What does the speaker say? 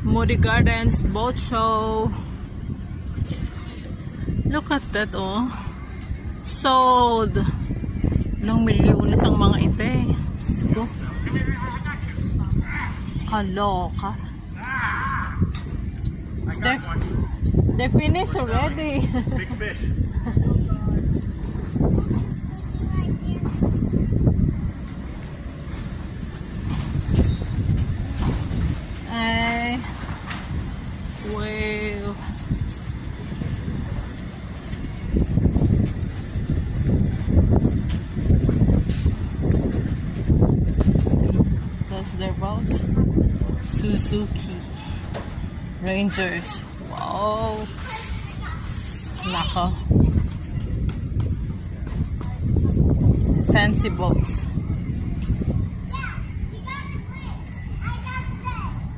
Moody Gardens Boat Show. Look at that, oh. Sold. Ilang milyones ang mga ite. Sko. Kaloka. They're finished already. Big fish. Ay. Wow. That's their boat. Suzuki Rangers. Wow. Nako. Fancy boats.